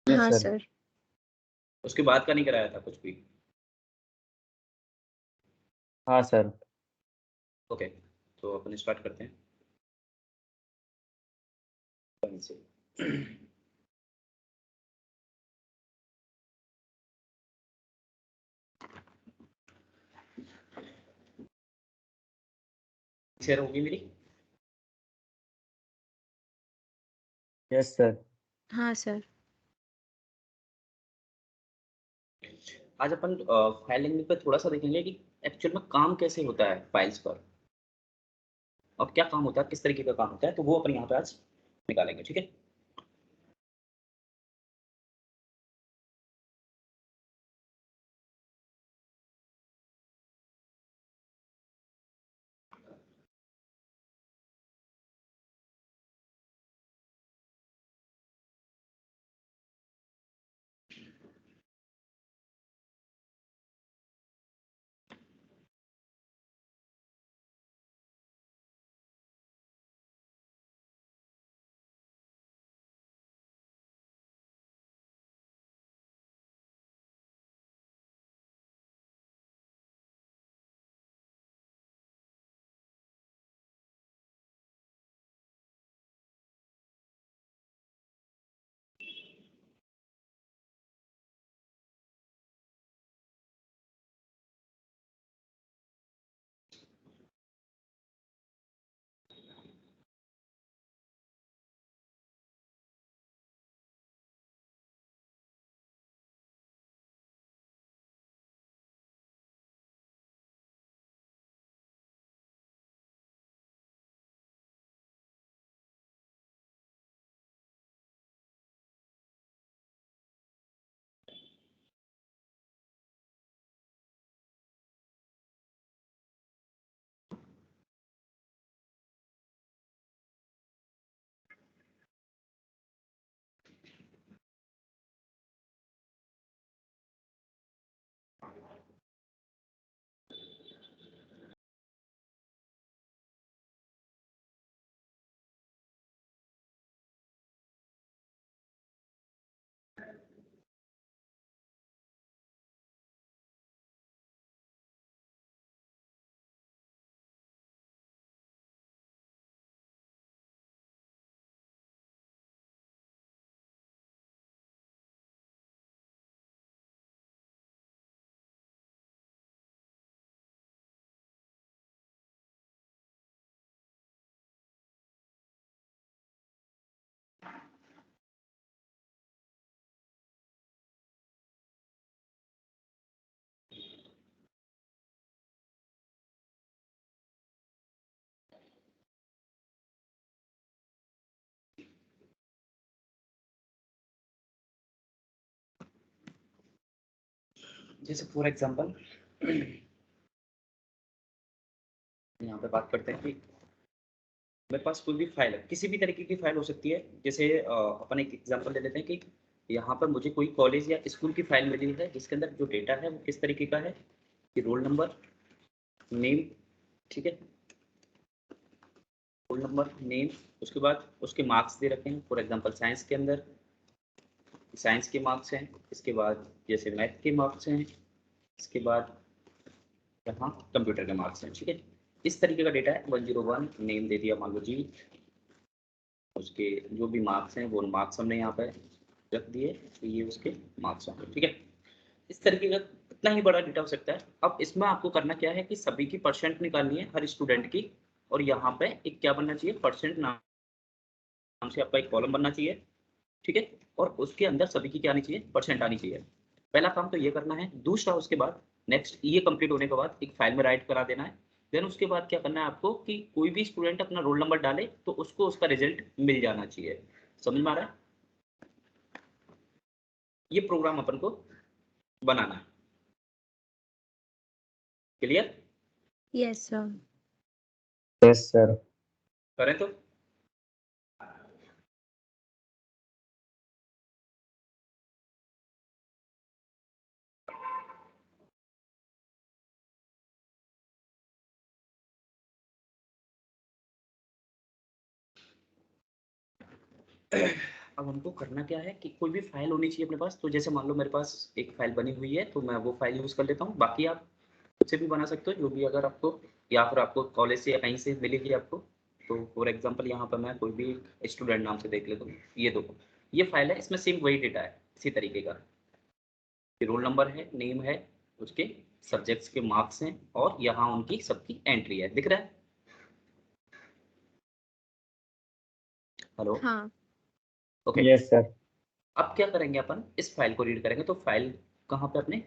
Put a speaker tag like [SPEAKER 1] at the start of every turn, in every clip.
[SPEAKER 1] Yes
[SPEAKER 2] हाँ
[SPEAKER 1] sir.
[SPEAKER 2] Sir.
[SPEAKER 3] उसके बाद का नहीं कराया था कुछ भी?
[SPEAKER 1] हाँ सर।
[SPEAKER 3] ओके, तो अपन स्टार्ट करते हैं वहीं से। शेयर होगी मेरी?
[SPEAKER 1] Yes sir.
[SPEAKER 2] हाँ सर।
[SPEAKER 3] आज अपन फाइलिंग पे थोड़ा सा देखेंगे कि एक्चुअल में काम कैसे होता है फाइल्स पर, और क्या काम होता है, किस तरीके का काम होता है, तो वो अपन यहाँ पे आज निकालेंगे, ठीक है। जैसे फॉर एग्जांपल यहाँ पे बात करते हैं कि मेरे पास कोई भी फाइल है, किसी भी तरीके की फाइल हो सकती है। जैसे अपन एक एग्जांपल ले लेते हैं कि यहाँ पर मुझे कोई कॉलेज या स्कूल की फाइल मिली है, जिसके अंदर जो डेटा है वो किस तरीके का है कि रोल नंबर, नेम, ठीक है, रोल नंबर, नेम, उसके बाद उसके मार्क्स दे रखे हैं। फॉर एग्जांपल साइंस के अंदर साइंस के मार्क्स हैं, इसके बाद जैसे मैथ के मार्क्स हैं, इसके बाद यहाँ कंप्यूटर के मार्क्स हैं, ठीक है। इस तरीके का डेटा है। 101 नेम दे दिया मान लो जी, उसके जो भी मार्क्स हैं वो मार्क्स हमने यहाँ पे रख दिए, तो ये उसके मार्क्स होंगे, ठीक है। इस तरीके का कितना ही बड़ा डेटा हो सकता है। अब इसमें आपको करना क्या है कि सभी की परसेंट निकालनी है, हर स्टूडेंट की, और यहाँ पे एक क्या बनना चाहिए, परसेंट नाम से आपका एक कॉलम बनना चाहिए, ठीक है। और उसके अंदर सभी की क्या आनी चाहिए, परसेंट आनी चाहिए। पहला काम तो ये करना है। दूसरा, उसके बाद नेक्स्ट ये कंप्लीट होने के बाद एक फाइल में राइट करा देना है। देन उसके बाद क्या करना है आपको कि कोई भी स्टूडेंट अपना रोल नंबर डाले तो उसको उसका रिजल्ट मिल जाना चाहिए। समझ में आ रहा है? ये प्रोग्राम अपन को बनाना है। Clear?
[SPEAKER 2] Yes sir.
[SPEAKER 1] Yes sir.
[SPEAKER 3] करें तो? अब हमको करना क्या है कि कोई भी फाइल होनी चाहिए अपने पास। तो जैसे मान लो मेरे पास एक फाइल बनी हुई है, तो मैं वो फाइल यूज़ कर लेता हूँ। बाकी आप खुद से भी बना सकते हो, जो भी अगर आपको, या फिर आपको कॉलेज से या कहीं से मिलेगी आपको। तो फॉर एग्जांपल यहाँ पर मैं कोई भी स्टूडेंट नाम से देख लेता हूँ। ये देखो, ये फाइल है, इसमें सेम वही डेटा है इसी तरीके का। रोल नंबर है, नेम है, उसके सब्जेक्ट्स के मार्क्स हैं, और यहाँ उनकी सबकी एंट्री है। दिख रहा है? हेलो।
[SPEAKER 2] हाँ।
[SPEAKER 3] ओके।
[SPEAKER 1] Yes sir.
[SPEAKER 3] अब क्या करेंगे, अपन इस फाइल को रीड करेंगे। तो फाइल कहाँ पे, अपने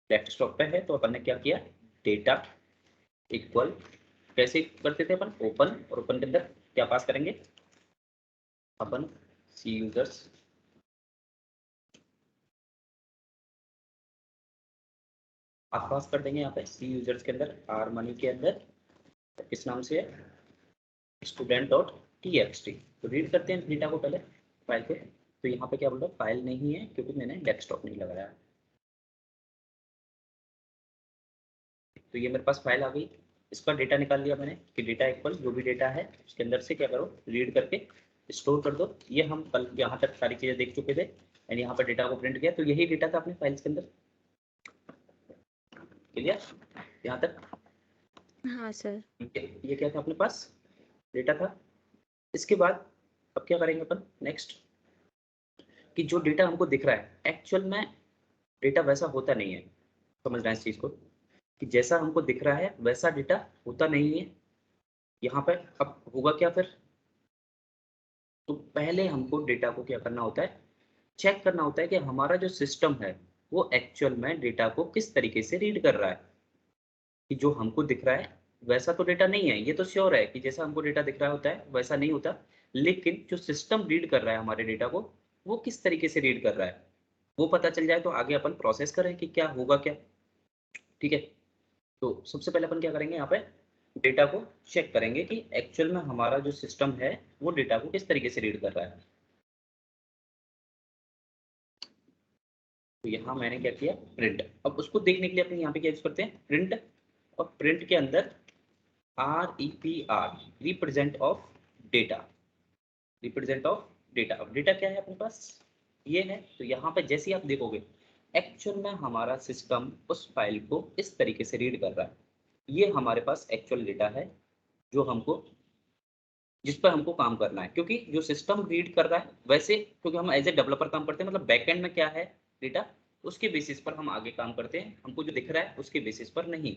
[SPEAKER 3] डेस्कटॉप पे है। तो अपन ने क्या किया, डेटा इक्वल, कैसे करते थे अपन, ओपन, और ओपन के अंदर क्या पास करेंगे अपन, सी यूजर्स, आप पास कर देंगे यहाँ पे सी यूजर्स के अंदर, आर मनी के अंदर किस नाम से है, student dot T x T. तो रीड करते हैं डेटा को पहले फाइल पे। तो यहाँ पे क्या बोल रहा है, फाइल नहीं है क्योंकि मैंने डेस्कटॉप नहीं लगाया। तो ये मेरे पास फाइल आ गई, इसका डेटा निकाल लिया मैंने कि डेटा इक्वल जो भी डेटा है उसके अंदर से क्या करो, रीड करके स्टोर कर दो। ये हम कल यहाँ तक सारी चीज़ें देख चुके थे, यानी यहाँ पर डेटा को प्रिंट किया। तो यही डेटा था अपने फाइल्स के अंदर। क्लियर यहाँ तक?
[SPEAKER 2] हाँ सर।
[SPEAKER 3] ये क्या था अपने पास, डेटा था। इसके बाद अब क्या करेंगे अपन नेक्स्ट, कि जो डेटा हमको दिख रहा है एक्चुअल में डेटा वैसा होता नहीं है। समझ रहे हैं इस चीज़ को, कि जैसा हमको दिख रहा है वैसा डेटा होता नहीं है यहाँ पे। अब होगा क्या फिर, तो पहले हमको डेटा को क्या करना होता है, चेक करना होता है कि हमारा जो सिस्टम है वो एक्चुअल में डेटा को किस तरीके से रीड कर रहा है। कि जो हमको दिख रहा है वैसा तो डेटा नहीं है, ये तो श्योर है कि जैसा हमको डेटा दिख रहा होता है वैसा नहीं होता। लेकिन जो सिस्टम रीड कर रहा है हमारे डेटा को, वो किस तरीके से रीड कर रहा है, वो पता चल जाए तो आगे अपन प्रोसेस करें कि क्या होगा क्या। ठीक है। तो सबसे पहले अपन क्या करेंगे, यहाँ पे डेटा को चेक करेंगे कि एक्चुअल में हमारा जो सिस्टम है वो डेटा को किस तरीके से रीड कर रहा है। तो यहाँ मैंने क्या किया, प्रिंट। अब उसको देखने के लिए अपन यहाँ पे क्या यूज करते हैं, प्रिंट। और प्रिंट के अंदर REPR, represent of data, represent of data. अब डेटा क्या है अपने पास, ये है। तो यहाँ पे जैसे ही आप देखोगे एक्चुअल में हमारा सिस्टम उस फाइल को इस तरीके से रीड कर रहा है। ये हमारे पास एक्चुअल डेटा है जो हमको, जिस पर हमको काम करना है। क्योंकि जो सिस्टम रीड कर रहा है वैसे, क्योंकि हम एज ए डेवलपर काम करते हैं, मतलब बैकएंड में क्या है डेटा, उसके बेसिस पर हम आगे काम करते हैं। हमको जो दिख रहा है उसके बेसिस पर नहीं।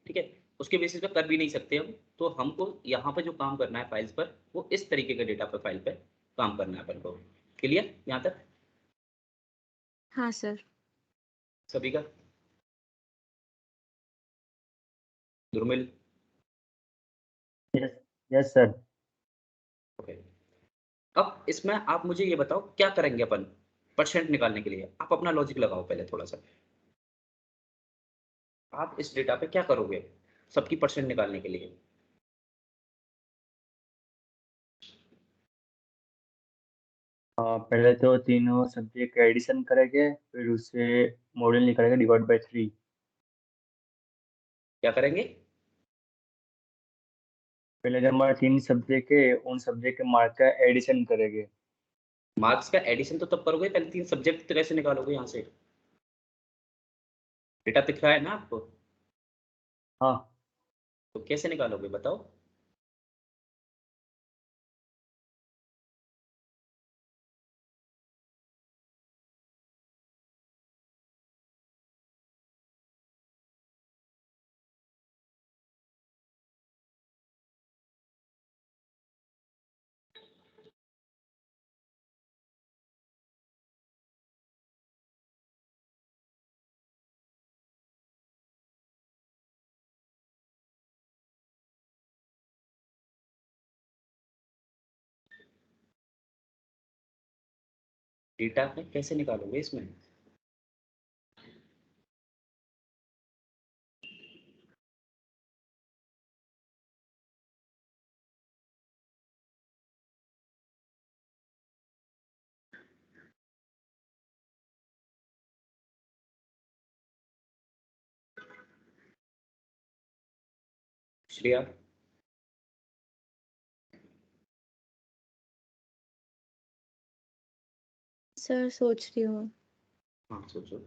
[SPEAKER 3] ठीक है, उसके बेसिस पर कर भी नहीं सकते हम। तो हमको यहाँ पे जो काम करना है फाइल्स पर, वो इस तरीके का डेटा पर फाइल पर काम करना है अपन को। क्लियर यहाँ तक
[SPEAKER 2] हाँ सर।
[SPEAKER 3] सभी का? धुरमिल?
[SPEAKER 1] यस। Yes sir.
[SPEAKER 3] ओके। अब इसमें आप मुझे ये बताओ क्या करेंगे अपन परसेंट निकालने के लिए। आप अपना लॉजिक लगाओ पहले थोड़ा सा। आप इस डेटा पे क्या करोगे सबकी परसेंट निकालने के लिए।
[SPEAKER 1] पहले तो तीनों सब्जेक्ट का एडिशन करेंगे, फिर उससे मॉड्यूल निकालेंगे डिवाइड बाय 3।
[SPEAKER 3] क्या करेंगे?
[SPEAKER 1] पहले जो हमारे 3 सब्जेक्ट है उन सब्जेक्ट के मार्क का एडिशन करेंगे।
[SPEAKER 3] मार्क्स का एडिशन तो तब करोगे, पहले 3 सब्जेक्ट तो कैसे निकालोगे यहाँ से, डेटा दिख रहा है ना आपको,
[SPEAKER 1] हाँ।
[SPEAKER 3] तो कैसे निकालोगे बताओ। डेटा में कैसे निकालोगे इसमें, श्रेया?
[SPEAKER 2] सर सोच रही हूँ।
[SPEAKER 3] हाँ सोचो।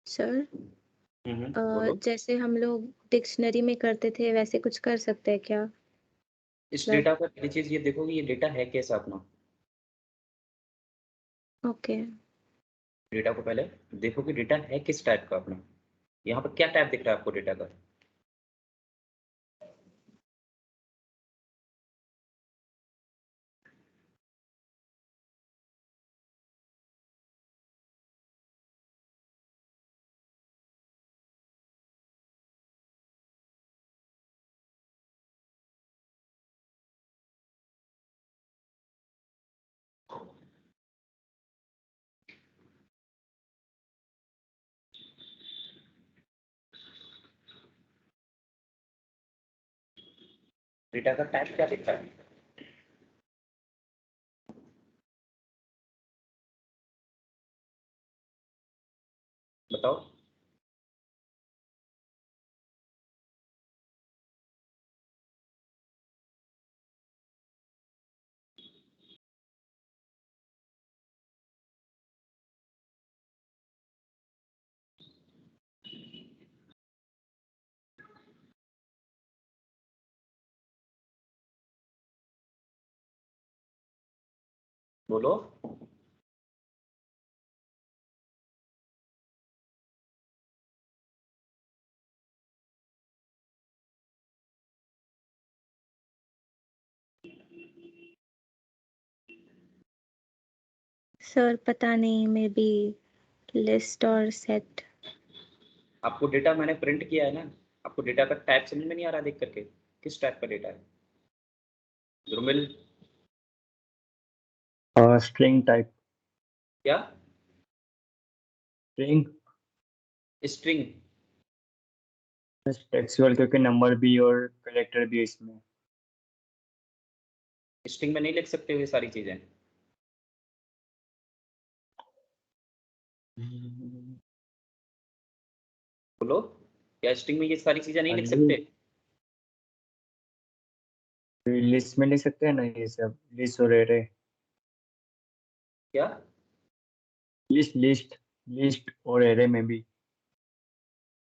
[SPEAKER 2] सर
[SPEAKER 3] बोलो।
[SPEAKER 2] जैसे हम लोग डिक्शनरी में करते थे वैसे कुछ कर सकते हैं क्या?
[SPEAKER 3] इस
[SPEAKER 2] मतलब
[SPEAKER 3] डेटा का पहली चीज ये देखो कि ये डेटा है कैसा अपना।
[SPEAKER 2] ओके।
[SPEAKER 3] डेटा को पहले देखो कि डेटा है किस टाइप का अपना। यहाँ पर क्या टाइप दिख रहा है आपको डेटा का? डेटा का टाइप क्या दिख रहा है? बताओ। बोलो।
[SPEAKER 2] सर पता नहीं, मे बी लिस्ट और सेट।
[SPEAKER 3] आपको डेटा मैंने प्रिंट किया है ना, आपको डेटा का टाइप समझ में नहीं आ रहा देख करके किस टाइप का डेटा है? ध्रुमिल।
[SPEAKER 1] String type.
[SPEAKER 3] क्या?
[SPEAKER 1] String
[SPEAKER 3] string.
[SPEAKER 1] टेक्सचुअल, क्योंकि नंबर भी और कैरेक्टर भी है इसमें।
[SPEAKER 3] स्ट्रिंग में नहीं लिख सकते हो ये सारी चीजें? बोलो। क्या स्ट्रिंग में ये सारी चीजें नहीं लिख सकते?
[SPEAKER 1] लिस्ट में लिख सकते हैं ना ये सब, लिस्ट और एरे।
[SPEAKER 3] क्या?
[SPEAKER 1] लिस्ट और एरे में भी।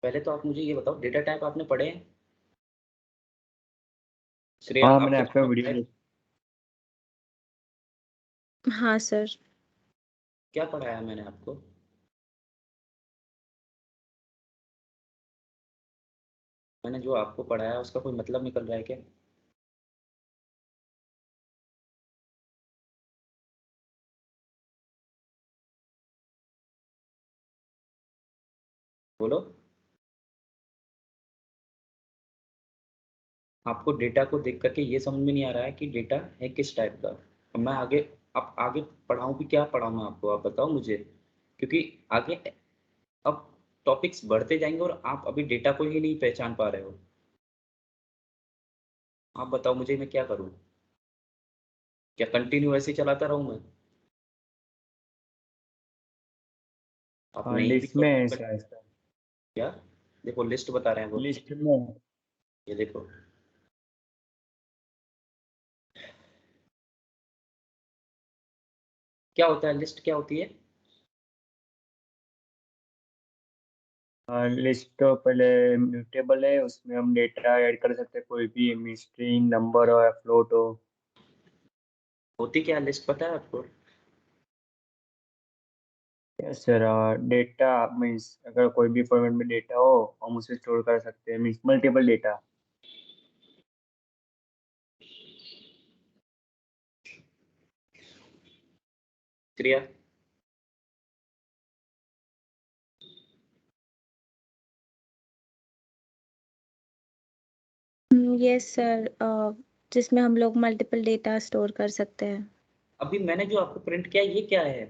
[SPEAKER 3] पहले तो आप मुझे ये बताओ, डेटा टाइप आपने पढ़े हैं? श्रेया,
[SPEAKER 1] हाँ, मैंने
[SPEAKER 3] आपके
[SPEAKER 1] आपका
[SPEAKER 3] दिमाग
[SPEAKER 1] वीडियो
[SPEAKER 3] में
[SPEAKER 2] हाँ सर।
[SPEAKER 3] क्या पढ़ाया मैंने आपको? मैंने जो आपको पढ़ाया उसका कोई मतलब निकल रहा है क्या? बोलो। आपको डेटा को देख करके ये समझ में नहीं आ रहा है कि डेटा है किस टाइप का? अब मैं आगे, अब आगे पढ़ाऊँ कि क्या पढ़ाऊँ मैं आपको, आप बताओ मुझे, क्योंकि आगे अब टॉपिक्स बढ़ते जाएंगे और आप अभी डेटा को ही नहीं पहचान पा रहे हो। आप बताओ मुझे, मैं क्या करूँ? क्या कंटिन्यू ऐसे ही चलाता रहूँ मैं? आप
[SPEAKER 1] हाँ,
[SPEAKER 3] नहीं भी
[SPEAKER 1] लिस्ट में
[SPEAKER 3] करो
[SPEAKER 1] ऐसा है सर।
[SPEAKER 3] क्या? देखो लिस्ट बता रहे हैं वो,
[SPEAKER 1] लिस्ट में।
[SPEAKER 3] ये देखो। क्या होता है लिस्ट, क्या होती है?
[SPEAKER 1] लिस्ट तो पहले म्यूटेबल है, उसमें हम डेटा ऐड कर सकते हैं, कोई भी स्ट्रिंग, नंबर हो या फ्लोट हो।
[SPEAKER 3] होती क्या लिस्ट पता है आपको?
[SPEAKER 1] Yes sir. डेटा मीन्स अगर कोई भी फॉर्मेट में डेटा हो हम उसे स्टोर कर सकते हैं, मीन्स मल्टीपल डेटा।
[SPEAKER 3] क्रिया।
[SPEAKER 2] यस सर, जिसमें हम लोग मल्टीपल डेटा स्टोर कर सकते हैं।
[SPEAKER 3] अभी मैंने जो आपको प्रिंट किया ये क्या है?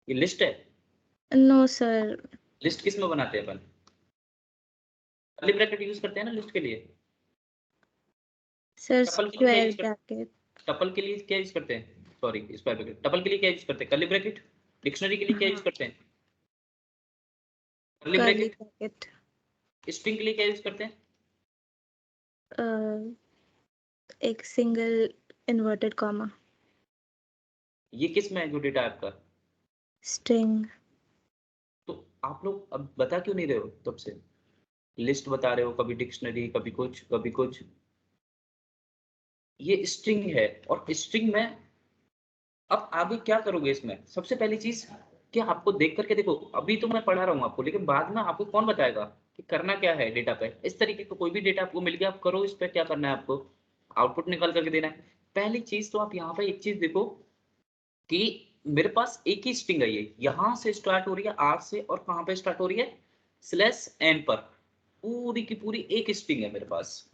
[SPEAKER 3] ये लिस्ट है?
[SPEAKER 2] No sir.
[SPEAKER 3] लिस्ट किस में बनाते हैं अपन? कर्ली ब्रैकेट यूज करते हैं ना लिस्ट के लिए।
[SPEAKER 2] सर
[SPEAKER 3] टपल के लिए क्या
[SPEAKER 2] स्क्वायर
[SPEAKER 3] यूज करते
[SPEAKER 2] ब्रैकेट।
[SPEAKER 3] हैं? टपल के लिए क्या यूज करते हैं? Sorry, square bracket. टपल के लिए क्या यूज करते हैं? Curly bracket. डिक्शनरी के लिए क्या यूज
[SPEAKER 2] हाँ,
[SPEAKER 3] करते हैं? Curly
[SPEAKER 2] curly
[SPEAKER 3] bracket.
[SPEAKER 2] Bracket.
[SPEAKER 3] String के लिए क्या यूज करते हैं?
[SPEAKER 2] एक सिंगल इन्वर्टेड कॉमा।
[SPEAKER 3] ये किस में है जो डेटा आपका?
[SPEAKER 2] स्ट्रिंग।
[SPEAKER 3] तो आप लोग अब बता क्यों नहीं रहे हो तब से? लिस्ट बता रहे हो, कभी डिक्शनरी, कभी कुछ कभी कुछ। ये स्ट्रिंग है, और स्ट्रिंग में अब आगे क्या करोगे इसमें? सबसे पहली चीज कि आपको देख करके देखो, अभी तो मैं पढ़ा रहा हूँ आपको, लेकिन बाद में आपको कौन बताएगा कि करना क्या है डेटा पे। इस तरीके का कोई भी डेटा आपको मिल गया, आप करो इस पे, क्या करना है आपको? आउटपुट निकाल करके देना है। पहली चीज तो आप यहाँ पे एक चीज देखो कि मेरे पास एक ही स्ट्रिंग है, ये यहां से स्टार्ट हो रही है आर से, और कहां पे स्टार्ट हो रही है? स्लैश एन पर। पूरी की पूरी एक स्ट्रिंग है मेरे पास।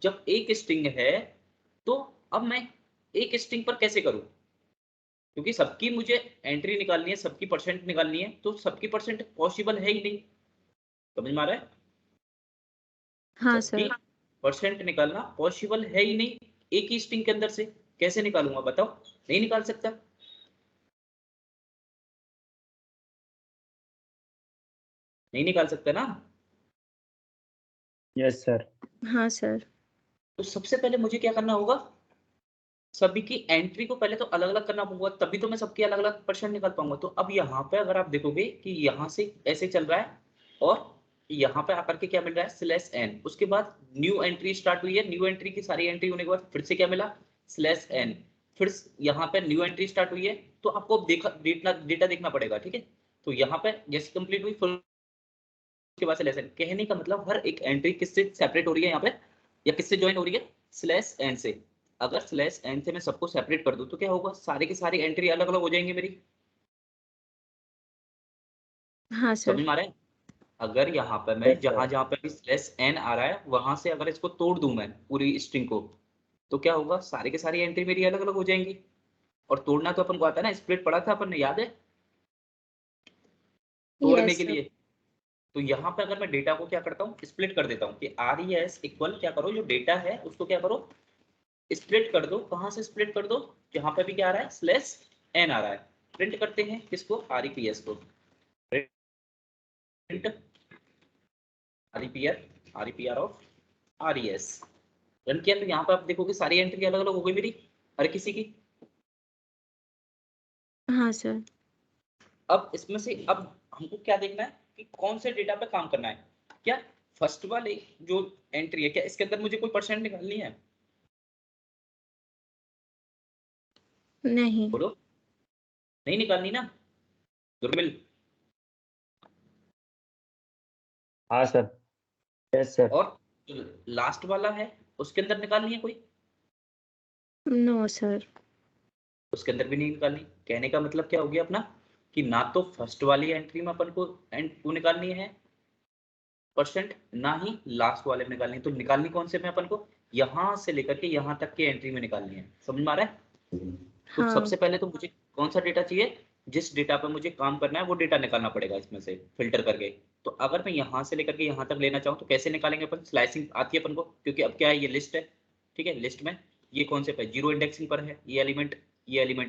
[SPEAKER 3] जब एक स्ट्रिंग है तो अब मैं एक स्ट्रिंग पर कैसे करूं? क्योंकि सबकी मुझे एंट्री निकालनी है, सबकी परसेंट निकालनी है, तो सबकी परसेंट पॉसिबल है ही नहीं। समझ में आ रहा है?
[SPEAKER 2] हाँ
[SPEAKER 3] सबकी
[SPEAKER 2] सर।
[SPEAKER 3] परसेंट निकालना पॉसिबल है ही नहीं एक ही स्ट्रिंग के अंदर से। कैसे निकालूंगा बताओ? नहीं निकाल सकता। नहीं निकाल सकता ना।
[SPEAKER 1] Yes sir.
[SPEAKER 2] हाँ सर।
[SPEAKER 3] तो सबसे पहले मुझे क्या करना होगा? सभी की एंट्री को पहले तो अलग अलग करना होगा, तभी तो मैं सबकी अलग अलग परसेंट निकाल पाऊंगा। तो अब यहाँ पे अगर आप देखोगे कि यहाँ से ऐसे चल रहा है, और यहाँ पे आकर के क्या मिल रहा है? Slash N. उसके बाद न्यू एंट्री स्टार्ट हुई है, न्यू एंट्री की सारी एंट्री होने के बाद फिर से क्या मिला? Slash N. फिर यहाँ पे न्यू एंट्री स्टार्ट हुई है, तो आपको देखा डेटा देखना पड़ेगा, ठीक है? तो यहाँ पे जैसे कंप्लीट हुई फिर उसके बाद स्लैश एन। कहने का मतलब हर एक एंट्री किससे सेपरेट हो रही है यहाँ पे, या किससे ज्वाइन हो रही है? स्लैश एन से। अगर स्लैश एन से मैं सबको सेपरेट कर दूं तो क्या होगा? सारी की सारी एंट्री अलग अलग हो जाएंगी मेरी।
[SPEAKER 2] हाँ
[SPEAKER 3] समझ
[SPEAKER 2] सर।
[SPEAKER 3] में आ रहा है? अगर यहाँ पे मैं
[SPEAKER 1] यस
[SPEAKER 3] जहां
[SPEAKER 1] सर।
[SPEAKER 3] जहां पे भी स्लैश एन आ रहा है वहां से अगर इसको तोड़ दूं मैं पूरी स्ट्रिंग को, तो क्या होगा? सारी की सारी एंट्री मेरी अलग अलग हो जाएंगी। और तोड़ना तो अपन को आता है ना, स्प्लिट पढ़ा था अपन ने, याद है? तोड़ने
[SPEAKER 2] यस
[SPEAKER 3] के
[SPEAKER 2] सर।
[SPEAKER 3] लिए। तो यहाँ पे अगर मैं डेटा को क्या करता हूँ? स्प्लिट कर देता हूँ कि आर ई एस इक्वल क्या करो, जो डेटा है उसको क्या करो? स्प्लिट कर दो। कहां से स्प्लिट कर दो? जहां पे भी क्या आ रहा है? स्लैश एन आ रहा है। प्रिंट करते हैं किसको? आरईपीएस को। Print REPR, REPR of RES. Run किया तो यहाँ पे आप देखोगे सारी एंट्री अलग अलग हो गई मेरी, हर किसी की।
[SPEAKER 2] हाँ सर।
[SPEAKER 3] अब इसमें से अब हमको क्या देखना है कि कौन से डेटा पे काम करना है। क्या फर्स्ट वाले जो एंट्री है, क्या इसके अंदर मुझे कोई परसेंट निकालनी है?
[SPEAKER 2] नहीं।
[SPEAKER 3] बोलो, नहीं निकालनी ना दुर्मिल?
[SPEAKER 1] हाँ सर। Yes sir.
[SPEAKER 3] और लास्ट वाला है उसके अंदर निकालनी है कोई?
[SPEAKER 2] No sir.
[SPEAKER 3] उसके अंदर भी नहीं निकालनी। कहने का मतलब क्या हो गया अपना कि ना तो फर्स्ट वाली एंट्री में अपन को वो निकालनी है परसेंट, ना ही लास्ट वाले में निकालनी है। तो निकालनी कौन से में अपन को? यहां से लेकर के यहां तक की एंट्री में निकालनी है। समझ में आ रहा है? तो
[SPEAKER 2] हाँ।
[SPEAKER 3] सबसे पहले तो मुझे कौन सा डेटा चाहिए? जिस डेटा पे मुझे काम करना है वो डेटा निकालना पड़ेगा इसमें से फिल्टर करके। तो अगर मैं यहाँ से लेकर के यहाँ तक लेना चाहूँ तो कैसे निकालेंगे अपन? स्लाइसिंग आती है अपन को, क्योंकि अब क्या है, ये लिस्ट है, ठीक है। लिस्ट में ये कौन से पे? 0 इंडेक्सिंग पर है ये एलिमेंट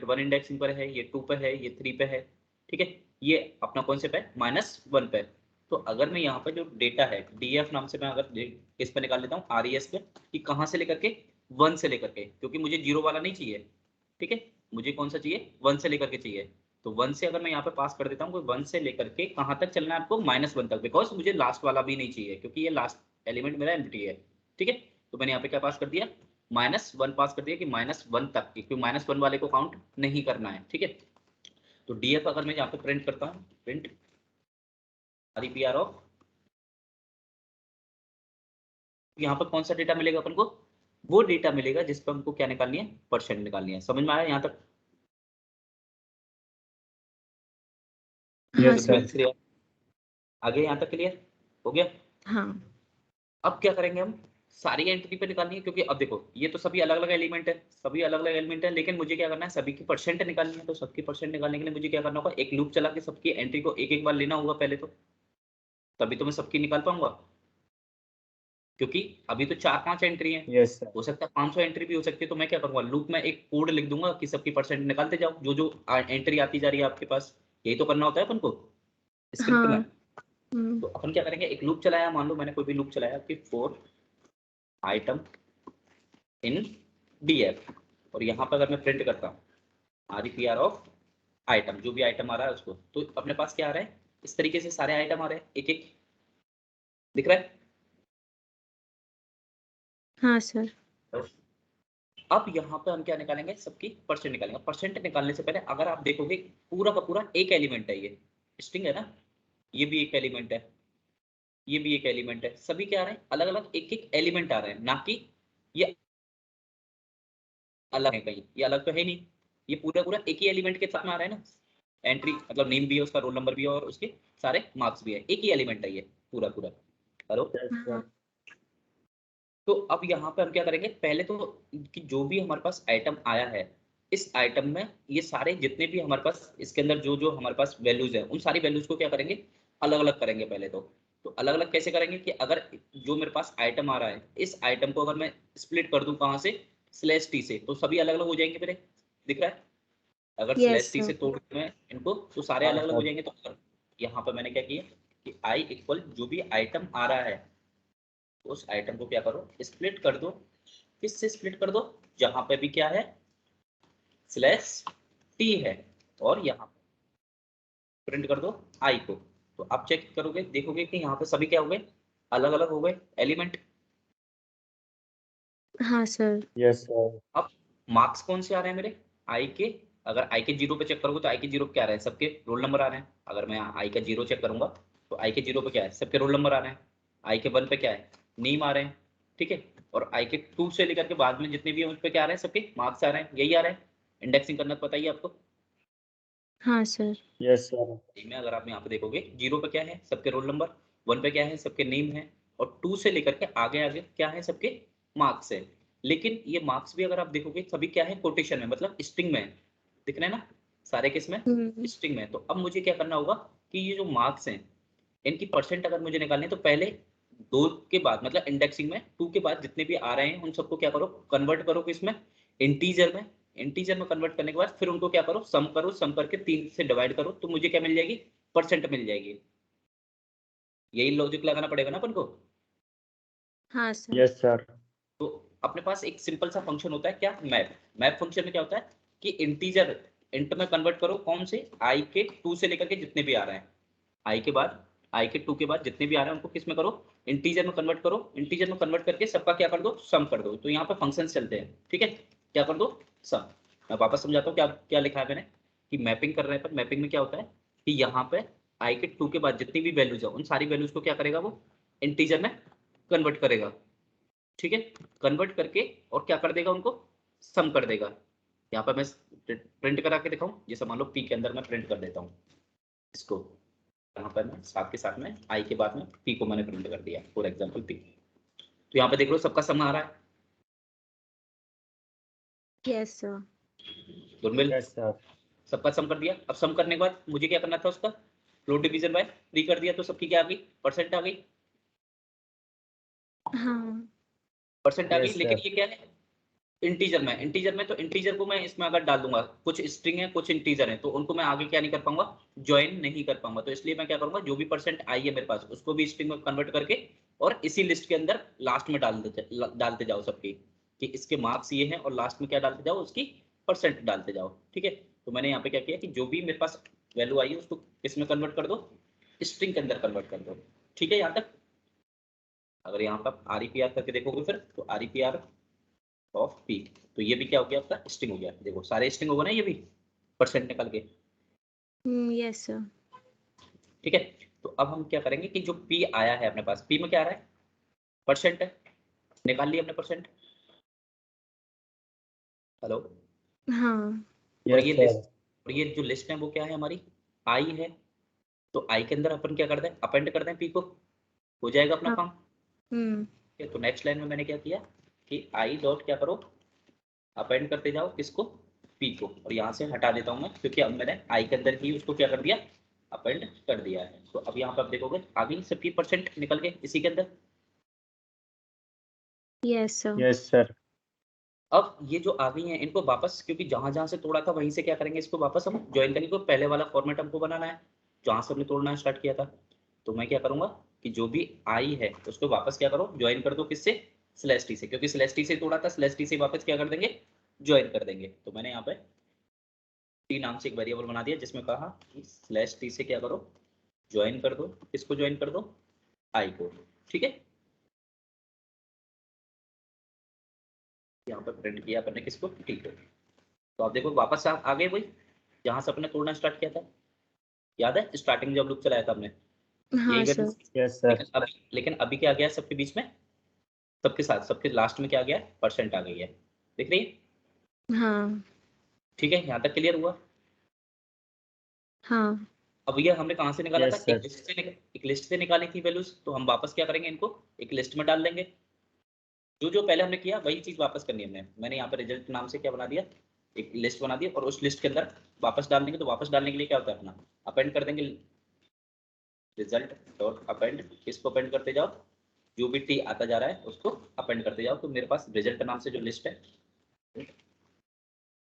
[SPEAKER 3] 1 इंडेक्सिंग पर है, ये 2 पे है, ये 3 पे है, ठीक है। ये अपना कौन से पे? -1 पे। तो अगर मैं यहाँ पे जो डेटा है df नाम से मैं अगर इस पे निकाल लेता हूँ res पे, कि कहाँ से लेकर के 1 से लेकर के, क्योंकि मुझे 0 वाला नहीं चाहिए, ठीक है। मुझे कौन सा चाहिए? 1 से लेकर के चाहिए। तो 1 से अगर मैं यहाँ पे पास कर देता हूँ, कोई 1 से लेकर के कहाँ तक चलना है आपको? -1 तक, बिकॉज मुझे लास्ट वाला भी नहीं चाहिए, क्योंकि ये लास्ट एलिमेंट मेरा एम्प्टी है, ठीक है। तो मैंने यहाँ पे क्या पास कर दिया? -1 पास कर दिया कि -1 तक, क्योंकि -1 वाले को काउंट नहीं करना है, ठीक है। तो df अगर मैं यहाँ पे प्रिंट करता हूँ, प्रिंट REPR ऑफ, यहाँ पर कौन सा डेटा मिलेगा अपन को? वो डेटा मिलेगा जिस पर हमको क्या निकालनी है? परसेंट निकालनी है। समझ में आया यहाँ तक?
[SPEAKER 2] हाँ
[SPEAKER 1] यस
[SPEAKER 2] सर।
[SPEAKER 1] सर।
[SPEAKER 3] आगे यहाँ तक क्लियर हो गया?
[SPEAKER 2] हाँ।
[SPEAKER 3] अब क्या करेंगे हम? सारी एंटिटी पे निकालनी है, क्योंकि अब देखो ये तो सभी अलग अलग एलिमेंट है, सभी अलग अलग एलिमेंट है, लेकिन मुझे क्या करना है? सभी की परसेंट निकालनी है। तो सबकी परसेंट निकालने के लिए मुझे क्या करना होगा? एक लूप चला के सबकी एंट्री को एक एक बार लेना होगा पहले तो, तभी तो मैं सबकी निकाल पाऊंगा। क्योंकि अभी तो 4-5 एंट्री है,
[SPEAKER 1] यस सर।
[SPEAKER 3] हो सकता है 500 एंट्री भी हो सकती है। तो मैं क्या करूंगा? लूप में एक कोड लिख दूंगा कि सबकी परसेंट निकालते जाओ, जो जो एंट्री आती जा रही है आपके पास। यही तो करना होता है अपन को स्क्रिप्ट में।
[SPEAKER 2] हाँ।
[SPEAKER 3] तो अपन क्या करेंगे? एक लूप चलाया, मान लो मैंने कोई भी लूप चलाया कि 4 आइटम इन df, और यहाँ पर अगर मैं प्रिंट करता हूँ REPR ऑफ आइटम, जो भी आइटम आ रहा है उसको, तो अपने पास क्या आ रहा है? इस तरीके से सारे आइटम आ रहे हैं, एक एक दिख रहा है।
[SPEAKER 2] हाँ सर।
[SPEAKER 3] अब यहाँ पे हम क्या निकालेंगे? सबकी परसेंट निकालेंगे। परसेंट निकालने से पहले अगर आप देखोगे पूरा का पूरा एक एलिमेंट है, ये स्ट्रिंग है ना, ये भी एक एलिमेंट है, ये भी एक एलिमेंट है। सभी क्या आ रहे हैं? अलग अलग एक एक एलिमेंट आ रहे हैं, ना कि ये अलग है कहीं। ये अलग तो है नहीं, ये पूरा पूरा एक ही एलिमेंट के साथ में आ रहा है ना। एंट्री मतलब नेम भी है उसका, रोल नंबर भी है, और उसके सारे मार्क्स भी है। एक ही एलिमेंट है ये पूरा पूरा। हेलो?
[SPEAKER 1] यस
[SPEAKER 2] हाँ।
[SPEAKER 1] सर।
[SPEAKER 3] तो अब यहाँ पे हम क्या करेंगे? पहले तो कि जो भी हमारे पास आइटम आया है, इस आइटम में ये सारे जितने भी हमारे पास इसके अंदर जो जो हमारे पास वैल्यूज है, उन सारी वैल्यूज को क्या करेंगे? अलग अलग करेंगे पहले तो अलग अलग कैसे करेंगे? कि अगर जो मेरे पास आइटम आ रहा है, इस आइटम को अगर मैं स्प्लिट कर दूं कहाँ से? /t से, तो सभी अलग अलग हो जाएंगे मेरे। दिख रहा है? अगर
[SPEAKER 2] यस
[SPEAKER 3] /t से
[SPEAKER 2] सर।
[SPEAKER 3] तोड़ दूं मैं इनको तो सारे
[SPEAKER 1] हाँ
[SPEAKER 3] अलग अलग हो
[SPEAKER 1] सर।
[SPEAKER 3] जाएंगे। तो यहाँ पर मैंने क्या किया कि i इक्वल जो भी आइटम आ रहा है, उस आइटम को क्या करो? स्प्लिट कर दो। किससे स्प्लिट कर दो? जहां पे भी क्या है? /t है, और यहाँ प्रिंट कर दो i को। तो आप चेक करोगे, देखोगे कि यहाँ पे सभी क्या हो गए? अलग अलग हो गए एलिमेंट।
[SPEAKER 2] हाँ सर।
[SPEAKER 1] Yes sir.
[SPEAKER 3] अब मार्क्स कौन से आ रहे हैं मेरे? i के। अगर i के 0 पे चेक करोगे तो i के 0 पे क्या आ रहे हैं? सबके रोल नंबर आ रहे हैं। अगर मैं i का 0 चेक करूंगा तो i के 0 पे क्या है? सबके रोल नंबर आ रहे हैं। i के 1 पे क्या है? नेम आ रहे हैं, ठीक है। और i के 2 से लेकर के बाद में जितने भी है उस पे क्या आ रहे हैं? सबके मार्क्स आ रहे हैं, यही आ रहे हैं। इंडेक्सिंग करना तो पता ही है आपको।
[SPEAKER 2] हाँ सर।
[SPEAKER 1] Yes sir.
[SPEAKER 3] में अगर आप यहाँ पे देखोगे 0 पे क्या है? सबके रोल नंबर। 1 पे क्या है? सबके नेम है। और 2 से लेकर के आगे आगे क्या है? सबके मार्क्स है। लेकिन ये मार्क्स भी अगर आप देखोगे सभी क्या है? कोटेशन में, मतलब स्ट्रिंग में दिख रहे हैं ना सारे। किस में? स्ट्रिंग में। तो अब मुझे क्या करना होगा कि ये जो मार्क्स हैं इनकी परसेंट अगर मुझे निकालनी है, तो पहले 2 के बाद मतलब इंडेक्सिंग में 2 के बाद जितने भी आ रहे हैं उन सबको क्या करो? कन्वर्ट करो किसमें? इंटीजर में। इंटीजर में कन्वर्ट करने के बाद फिर उनको क्या करो? सम करो। सम करके 3 से डिवाइड करो, तो मुझे क्या मिल जाएगी? परसेंट मिल जाएगी। यही लॉजिक लगाना पड़ेगा ना अपन को।
[SPEAKER 2] हाँ सर।
[SPEAKER 1] Yes sir.
[SPEAKER 3] तो अपने पास एक सिंपल सा फंक्शन होता है क्या? मैप। मैप फंक्शन में क्या होता है कि इंटीजर इंट में कन्वर्ट करो कौन से, आई के 2 से लेकर के जितने भी आ रहे हैं, आई के बाद आई के 2 के बाद जितने भी आ रहे हैं उनको किस में करो, इंटीजर में कन्वर्ट करो। इंटीजर में कन्वर्ट करके सबका क्या कर दो, सम कर दो। तो यहाँ पे फंक्शंस चलते हैं, ठीक है, क्या कर दो, सम। मैं वापस समझाता हूँ क्या क्या लिखा है मैंने, कि मैपिंग कर रहे हैं। पर मैपिंग में क्या होता है कि यहाँ पे आई के 2 के बाद जितनी भी वैल्यूज है उन सारी वैल्यूज को क्या करेगा, वो इंटीजर में कन्वर्ट करेगा, ठीक है। कन्वर्ट करके और क्या कर देगा, उनको सम कर देगा। यहाँ पर मैं प्रिंट करा के दिखाऊं, जैसे मान लो पी के अंदर मैं प्रिंट कर देता हूँ इसको, यहाँ पर मैं साथ के साथ में आई के बाद में पी को मैंने प्रिंट कर दिया, फॉर एग्जांपल पी। तो यहाँ पे देख लो सबका सम आ रहा है।
[SPEAKER 2] Yes sir.
[SPEAKER 3] Goodwill
[SPEAKER 1] yes sir.
[SPEAKER 3] सबका सम कर दिया। अब सम करने के बाद मुझे क्या करना था, उसका फ्लोट डिवीजन बाय 3 कर दिया, तो सबकी क्या आ गई, परसेंट आ गई।
[SPEAKER 2] हाँ
[SPEAKER 3] परसेंट आ गई।
[SPEAKER 1] Yes,
[SPEAKER 3] लेकिन
[SPEAKER 1] sir.
[SPEAKER 3] ये क्या है, इंटीजर में। इंटीजर में तो इंटीजर को मैं इसमें अगर डाल दूंगा, कुछ स्ट्रिंग है कुछ इंटीजर है, तो उनको मैं आगे क्या नहीं कर पाऊंगा, ज्वाइन नहीं कर पाऊंगा। तो इसलिए मैं क्या करूंगा, जो भी परसेंट आई है मेरे पास उसको भी स्ट्रिंग में कन्वर्ट करके और इसी लिस्ट के अंदर लास्ट में डालते जाओ सबकी, कि इसके मार्क्स ये हैं, और लास्ट में क्या डालते जाओ, उसकी परसेंट डालते जाओ, ठीक है। तो मैंने यहाँ पे क्या किया कि जो भी मेरे पास वैल्यू आई है उसको किसमें कन्वर्ट कर दो, स्ट्रिंग के अंदर कन्वर्ट कर दो, ठीक है। यहाँ तक अगर यहाँ पर REPR करके देखोगे फिर, तो REPR ऑफ पी, तो ये भी क्या हो गया, आपका स्ट्रिंग हो गया। देखो सारे स्ट्रिंग होगा ना ये भी, परसेंट निकल के,
[SPEAKER 2] यस सर।
[SPEAKER 3] ठीक है। तो अब हम क्या करेंगे कि जो पी आया है अपने पास, पी में क्या आ रहा है, परसेंट है, निकाल लिया हमने परसेंट। हेलो।
[SPEAKER 2] हाँ
[SPEAKER 3] और
[SPEAKER 1] Yes,
[SPEAKER 3] ये
[SPEAKER 1] sir.
[SPEAKER 3] लिस्ट, और ये जो लिस्ट है वो क्या है हमारी, आई है। तो आई के अंदर अपन क्या करते हैं, अपेंड करते हैं पी को, हो जाएगा अपना
[SPEAKER 2] हाँ।
[SPEAKER 3] काम। ठीक है, तो नेक्स्ट लाइन में मैंने क्या किया कि आई डॉट क्या करो, अपेंड करते जाओ किसको, पी को। और यहाँ से हटा देता हूँ मैं, क्योंकि अब मैंने आई के अंदर ही उसको क्या कर दिया, अपेंड कर दिया है। तो अब यहाँ पर आप देखोगे आगे सबकी परसेंट निकल के इसी के अंदर।
[SPEAKER 2] Yes sir.
[SPEAKER 1] Yes, sir.
[SPEAKER 3] अब ये जो आ गई हैं इनको वापस, क्योंकि जहां जहां से तोड़ा था वहीं से क्या करेंगे, इसको वापस हम ज्वाइन करेंगे। तो पहले वाला फॉर्मेट हमको बनाना है जहां से हमने तोड़ना स्टार्ट किया था। तो मैं क्या करूंगा कि जो भी आई है उसको वापस क्या करो, ज्वाइन कर दो किससे, स्लैश टी से, क्योंकि स्लैश टी से तोड़ा था, स्लैश टी से वापस क्या कर देंगे, ज्वाइन कर देंगे। तो मैंने यहाँ पे टी नाम से एक वेरिएबल बना दिया, जिसमें कहा कि स्लैश टी से क्या करो, ज्वाइन कर दो, किसको ज्वाइन कर दो, आई को, ठीक है। यहाँ पर प्रिंट किया अपने किसको, टी को। तो आप देखो वापस आ गए वही जहां से अपने तोड़ना स्टार्ट किया था, याद है स्टार्टिंग जब लूप चलाया था हमने,
[SPEAKER 2] हाँ
[SPEAKER 3] यही
[SPEAKER 2] सर।
[SPEAKER 3] वैल्यू।
[SPEAKER 1] Yes, sir.
[SPEAKER 3] लेकिन अभी क्या आ गया सबके बीच में, सबके साथ सबके लास्ट में क्या आ गया, परसेंट आ गई है, देख रही है।
[SPEAKER 2] हाँ
[SPEAKER 3] ठीक है, यहाँ तक क्लियर हुआ।
[SPEAKER 2] हाँ।
[SPEAKER 3] अब ये हमने कहाँ से निकाला था,
[SPEAKER 1] Yes, sir.
[SPEAKER 3] एक लिस्ट से निकाली थी वैल्यूज। तो हम वापस क्या करेंगे, इनको एक लिस्ट में डाल देंगे। जो जो पहले हमने किया वही चीज वापस करनी है। मैंने यहाँ पर रिजल्ट नाम से क्या बना दिया, एक लिस्ट बना दी, और उस लिस्ट के अंदर वापस डाल देंगे। तो वापस डालने के लिए क्या होता है, अपना अपेंड कर देंगे, रिजल्ट डॉट अपेंड, किसको अपेंड करते जाओ, जो भी टी आता जा रहा है उसको अपेंड करते जाओ। तो मेरे पास रिजल्ट नाम से जो लिस्ट है,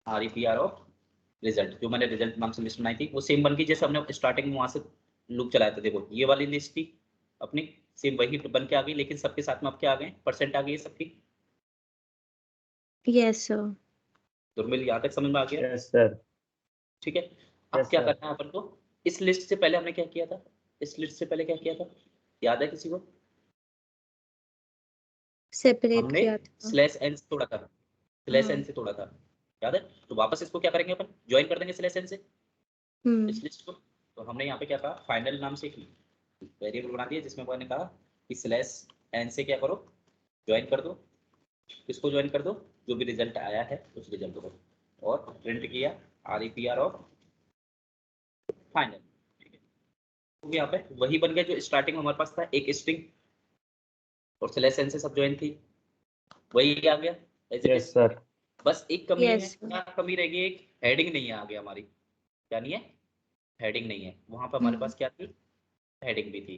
[SPEAKER 3] REPR ऑफ रिजल्ट, जो मैंने रिजल्ट नाम से लिस्ट बनाई थी वो सेम बन गई जैसे हमने स्टार्टिंग में वहां से लूप चलाया था। देखो ये वाली लिस्ट थी अपनी, सेम वही बन के आ गई, लेकिन सबके साथ में अब क्या आ गए, परसेंट आ गई है सबकी।
[SPEAKER 2] Yes sir.
[SPEAKER 3] दुर्मिल यहाँ तक समझ में आ गया,
[SPEAKER 1] Yes, sir.
[SPEAKER 3] ठीक है। अब
[SPEAKER 1] Yes,
[SPEAKER 3] क्या
[SPEAKER 1] sir.
[SPEAKER 3] करना है अपन को, इस लिस्ट से पहले हमने क्या किया था, इस लिस्ट से पहले क्या किया था, याद है किसी को,
[SPEAKER 2] सेपरेट
[SPEAKER 3] हमने
[SPEAKER 2] किया था।
[SPEAKER 3] स्लैश एन से तोड़ा था, स्लैश
[SPEAKER 2] हाँ।
[SPEAKER 3] एन से तोड़ा था, याद है। तो वापस इसको क्या करेंगे, अपन ज्वाइन कर देंगे स्लैश एन से इस लिस्ट को। तो हमने यहाँ पे क्या कहा, फाइनल नाम से एक वेरिएबल बना दिया, जिसमें मैंने कहा कि स्लैश एन से क्या करो, ज्वाइन कर दो, किसको ज्वाइन कर दो, जो भी रिजल्ट आया है उस रिजल्ट को, और प्रिंट किया REPR ऑफ फाइनल, ठीक है। तो यहाँ पे वही बन गया जो स्टार्टिंग में हमारे पास था, एक स्ट्रिंग और स्लैश एन से सब ज्वाइन थी, वही आ गया as it
[SPEAKER 1] Yes,
[SPEAKER 3] is.
[SPEAKER 1] sir.
[SPEAKER 3] बस एक कमी है,
[SPEAKER 2] यस
[SPEAKER 3] क्या कमी रह गई, एक हेडिंग नहीं है आगे हमारी, क्या नहीं है, हेडिंग नहीं है। वहां पर हमारे पास क्या थी, हेडिंग भी थी,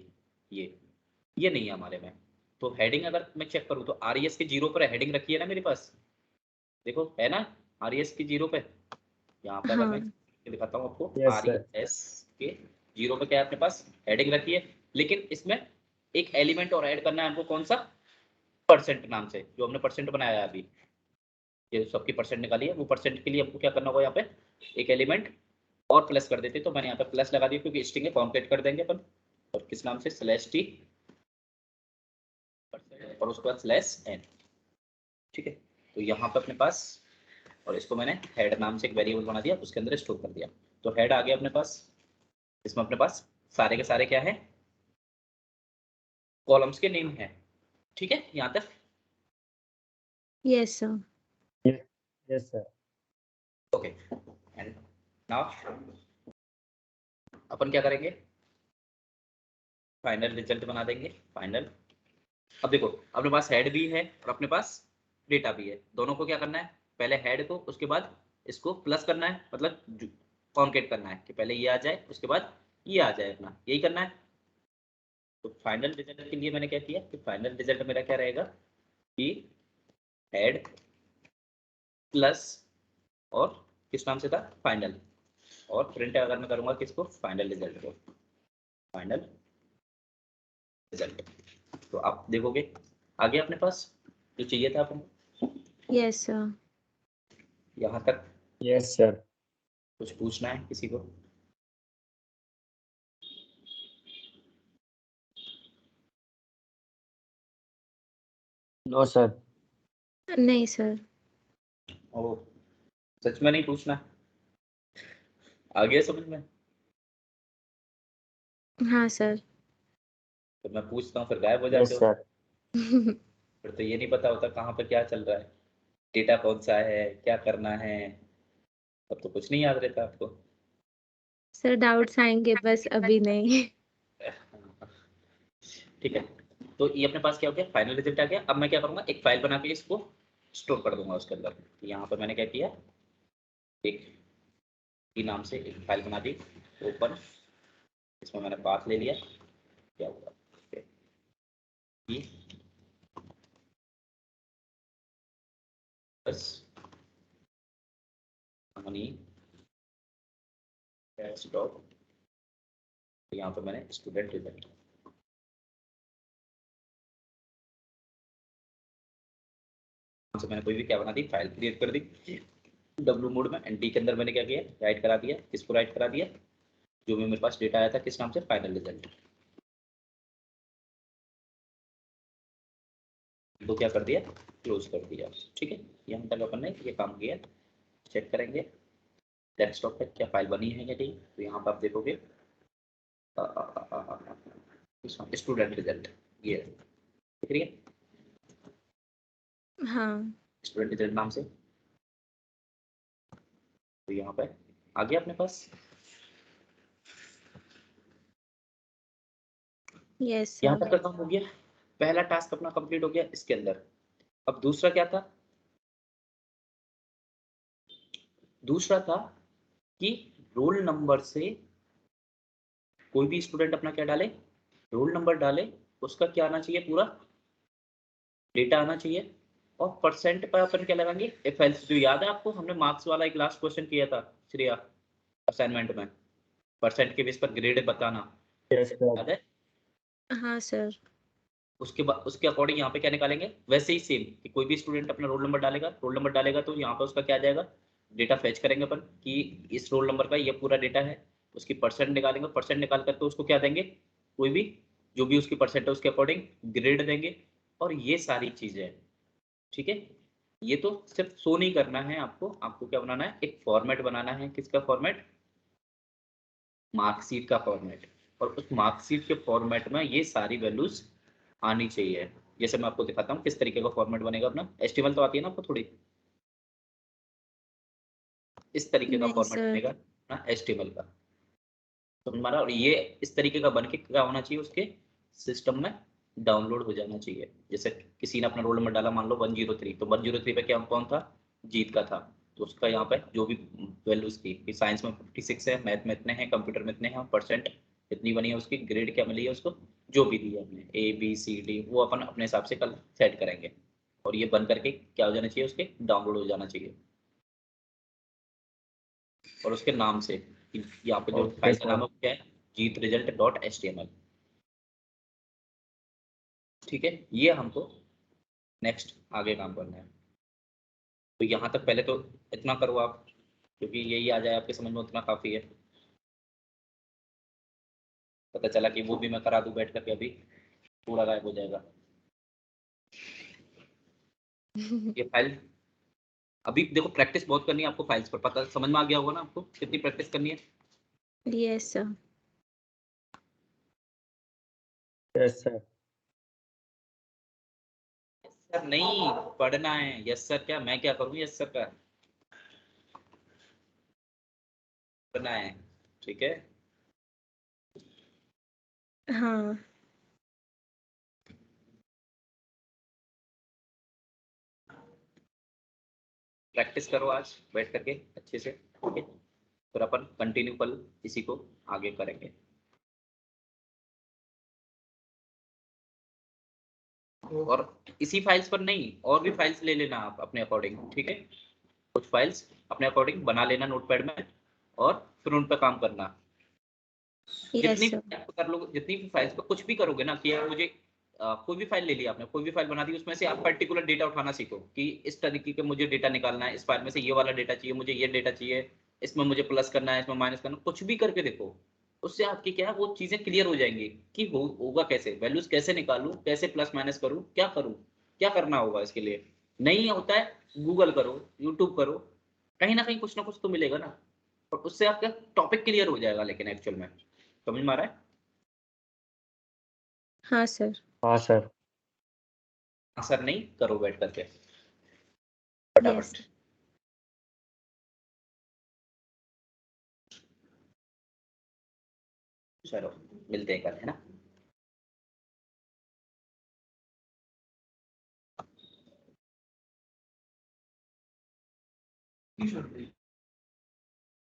[SPEAKER 3] ये नहीं है हमारे में। तो हेडिंग अगर मैं चेक करूँ तो RES के 0 पर हेडिंग रखी है ना मेरे पास, देखो है ना, RES की 0 पे, यहाँ पे अगर मैं
[SPEAKER 2] हाँ।
[SPEAKER 3] दिखाता हूँ आपको,
[SPEAKER 1] Yes, sir.
[SPEAKER 3] RES के 0 पे क्या है अपने पास, हेडिंग रखी है। लेकिन इसमें एक एलिमेंट और ऐड करना है हमको, कौन सा, परसेंट नाम से, जो हमने परसेंट बनाया है अभी, ये सबकी परसेंट निकाली है, वो परसेंट के लिए हमको क्या करना होगा, यहाँ पे एक एलिमेंट और प्लस कर देते, तो मैंने यहाँ पे प्लस लगा दिया क्योंकि स्ट्रिंग है, कॉन्केट कर देंगे अपन, और किस नाम से, /t और उसके बाद /n। ठीक है, तो यहाँ पे अपने पास, और इसको मैंने हेड नाम से एक वेरिएबल बना दिया, उसके अंदर स्टोर कर दिया। तो हेड आ गया अपने पास, इसमें अपने पास सारे के सारे क्या है, कॉलम्स के नेम है। ठीक है यहाँ तक?
[SPEAKER 2] Yes sir.
[SPEAKER 1] Yes sir.
[SPEAKER 3] Okay, and now अपन क्या करेंगे, फाइनल रिजल्ट बना देंगे। फाइनल, अब देखो अपने पास हेड भी है और अपने पास डेटा भी है, दोनों को क्या करना है, पहले हेड को, उसके बाद इसको प्लस करना है, मतलब कॉन्केट करना है कि पहले ये आ जाए उसके बाद ये आ जाए, अपना यही करना है। तो फाइनल रिजल्ट के लिए मैंने क्या किया कि फाइनल रिजल्ट मेरा क्या रहेगा कि हेड प्लस और किस नाम से था, फाइनल, और प्रिंट अगर मैं करूंगा किसको, फाइनल रिजल्ट को, फाइनल रिजल्ट। तो आप देखोगे आ गया अपने पास जो चाहिए था अपन।
[SPEAKER 2] Yes sir.
[SPEAKER 3] यहाँ तक
[SPEAKER 1] यस सर।
[SPEAKER 3] कुछ पूछना है किसी को?
[SPEAKER 1] No sir.
[SPEAKER 2] नहीं सर।
[SPEAKER 3] ओ, सच में नहीं पूछना? आ गया समझ में?
[SPEAKER 2] हाँ सर।
[SPEAKER 3] तो मैं पूछता हूँ फिर गायब हो जाते
[SPEAKER 1] यस
[SPEAKER 3] हो,
[SPEAKER 1] सर।
[SPEAKER 3] फिर तो ये नहीं पता होता कहाँ पे क्या चल रहा है, डेटा कौन सा है, क्या करना है, तब तो कुछ नहीं याद रहता आपको।
[SPEAKER 2] सर डाउट्स आएंगे बस, अभी नहीं।
[SPEAKER 3] ठीक है, तो ये अपने पास क्या हो गया, फाइनल रिजल्ट आ गया। अब मैं क्या करूंगा, एक फाइल बना के इसको स्टोर कर दूंगा उसके अंदर। यहाँ पर मैंने क्या किया, एक की नाम से एक फाइल बना दी ओपन, इसमें मैंने पाथ ले लिया, क्या हुआ ये बस मनी स्टॉक, यहाँ पे मैंने स्टूडेंट रिजल्ट, से मैंने कोई भी क्या बना दी, फाइल क्रिएट कर दी डब्ल्यू मोड में, एनटी के अंदर मैंने क्या किया, राइट करा दिया, किसको राइट करा दिया, जो भी मेरे पास डेटा आया था किस नाम से, फाइनल रिजल्ट। तो क्या कर दिया, क्लोज कर दिया। ठीक है, यहाँ तक अपन ने ये काम किया। चेक करेंगे डेस्कटॉप पे क्या फाइल बनी है या नहीं, तो यहाँ पर आप देखोगे स्टूडेंट रिजल्ट, ये दिख रही है
[SPEAKER 2] हाँ।
[SPEAKER 3] स्टूडेंट रिजल्ट नाम से। तो यहाँ पे आ गया अपने पास,
[SPEAKER 2] यस
[SPEAKER 3] यहाँ
[SPEAKER 2] सर।
[SPEAKER 3] तक का काम हो गया, पहला टास्क अपना कंप्लीट हो गया इसके अंदर। अब दूसरा क्या था, दूसरा था कि रोल नंबर से कोई भी स्टूडेंट अपना क्या डाले, रोल नंबर डाले, उसका क्या आना चाहिए, पूरा डेटा आना चाहिए, और परसेंट पर अपन क्या लगाएंगे, इफ एल्स। जो याद है आपको, हमने मार्क्स वाला एक लास्ट क्वेश्चन किया था श्रेया असाइनमेंट में, परसेंट के बेस पर ग्रेड बताना,
[SPEAKER 1] यस सर।
[SPEAKER 3] याद है?
[SPEAKER 2] हाँ सर।
[SPEAKER 3] उसके बाद उसके अकॉर्डिंग यहाँ पे क्या निकालेंगे, वैसे ही सेम कि कोई भी स्टूडेंट अपना रोल नंबर डालेगा तो यहाँ पे उसका क्या आ जाएगा, डेटा फेच करेंगे अपन कि इस रोल नंबर का ये पूरा डेटा है, उसकी परसेंट निकालेंगे, परसेंट निकाल कर तो उसको क्या देंगे, कोई भी जो भी उसकी परसेंट है उसके अकॉर्डिंग ग्रेड देंगे, और ये सारी चीजें हैं। ठीक है, ये तो सिर्फ शो नहीं करना है आपको, आपको क्या बनाना है, एक फॉर्मेट बनाना है, किसका फॉर्मेट, मार्कशीट का फॉर्मेट, और उस मार्कशीट के फॉर्मेट में ये सारी वैल्यूज आनी चाहिए। जैसे मैं आपको दिखाता हूँ किस तरीके का फॉर्मेट बनेगा अपना, एचटीएमएल तो आती है ना आपको थोड़ी, इस तरीके का
[SPEAKER 2] नहीं
[SPEAKER 3] फॉर्मेट
[SPEAKER 2] सर।
[SPEAKER 3] बनेगा ना एचटीएमएल का, तो हमारा, और ये इस तरीके का बन के क्या होना चाहिए, उसके सिस्टम में डाउनलोड हो जाना चाहिए। जैसे किसी ने अपना रोल नंबर डाला मान लो 103, तो 103 पे क्या कौन था, जीत का था, तो उसका यहाँ पे जो भी वैल्यूज थी कि साइंस में 56 है, मैथ में इतने हैं, कंप्यूटर में इतने हैं, परसेंट इतनी बनी है, उसकी ग्रेड क्या मिली है उसको, जो भी दी है हमने ABCD, वो अपन अपने हिसाब से कल सेट करेंगे, और ये बन करके क्या हो जाना चाहिए, उसके डाउनलोड हो जाना चाहिए, और उसके नाम से, यहाँ पे जो
[SPEAKER 1] ओके
[SPEAKER 3] फाइल का नाम
[SPEAKER 1] सर।
[SPEAKER 3] है क्या है, GeetResult.html। ठीक है, ये हमको नेक्स्ट आगे काम करना है। तो यहाँ तक पहले तो इतना करो आप, क्योंकि यही आ जाए आपके समझ में उतना काफी है। पता चला कि वो भी मैं करा दूं बैठ करके, अभी पूरा गायब हो जाएगा। ये फाइल अभी देखो, प्रैक्टिस बहुत करनी है आपको फाइल्स पर, पता समझ में आ गया होगा ना आपको कितनी प्रैक्टिस करनी है।
[SPEAKER 2] Yes sir.
[SPEAKER 1] Yes sir.
[SPEAKER 3] Sir नहीं पढ़ना है, यस सर क्या मैं क्या करूं, यस सर का पढ़ना है, ठीक है।
[SPEAKER 2] हाँ
[SPEAKER 3] प्रैक्टिस करो आज बैठ करके अच्छे से, ठीक है। फिर अपन कंटिन्यू कल इसी को आगे करेंगे। और इसी फाइल्स पर नहीं, और भी फाइल्स ले लेना आप अपने अकॉर्डिंग, ठीक है। कुछ फाइल्स अपने अकॉर्डिंग बना लेना नोटपैड में, और फिर उन पर काम करना।
[SPEAKER 2] यस
[SPEAKER 3] जितनी
[SPEAKER 2] सर।
[SPEAKER 3] कर लो, जितनी भी फाइल्स पर कुछ भी करोगे ना, कि यार मुझे कोई भी फाइल ले ली आपने, कोई भी फाइल बना दी, उसमें से आप पर्टिकुलर डेटा उठाना सीखो कि इस तरीके के मुझे डेटा निकालना है, इस फाइल में से ये वाला डेटा चाहिए, मुझे ये डेटा चाहिए, इसमें मुझे प्लस करना है, इसमें माइनस करना, कुछ भी करके देखो। उससे आपकी क्या है, वो चीजें क्लियर हो जाएंगी कि होगा कैसे, वैल्यूज कैसे निकालूं, कैसे प्लस माइनस करूं, क्या करूं, क्या करना होगा इसके लिए। नहीं होता है गूगल करो, यूट्यूब करो, कहीं ना कुछ तो मिलेगा ना। और उससे आपका टॉपिक क्लियर हो जाएगा, लेकिन एक्चुअल में समझ में आ रहा है।
[SPEAKER 2] हाँ सर।
[SPEAKER 1] हाँ सर।
[SPEAKER 3] असर नहीं करो बैठ करके
[SPEAKER 2] यस।
[SPEAKER 3] फटाफट। चलो मिलते हैं कल, है ना।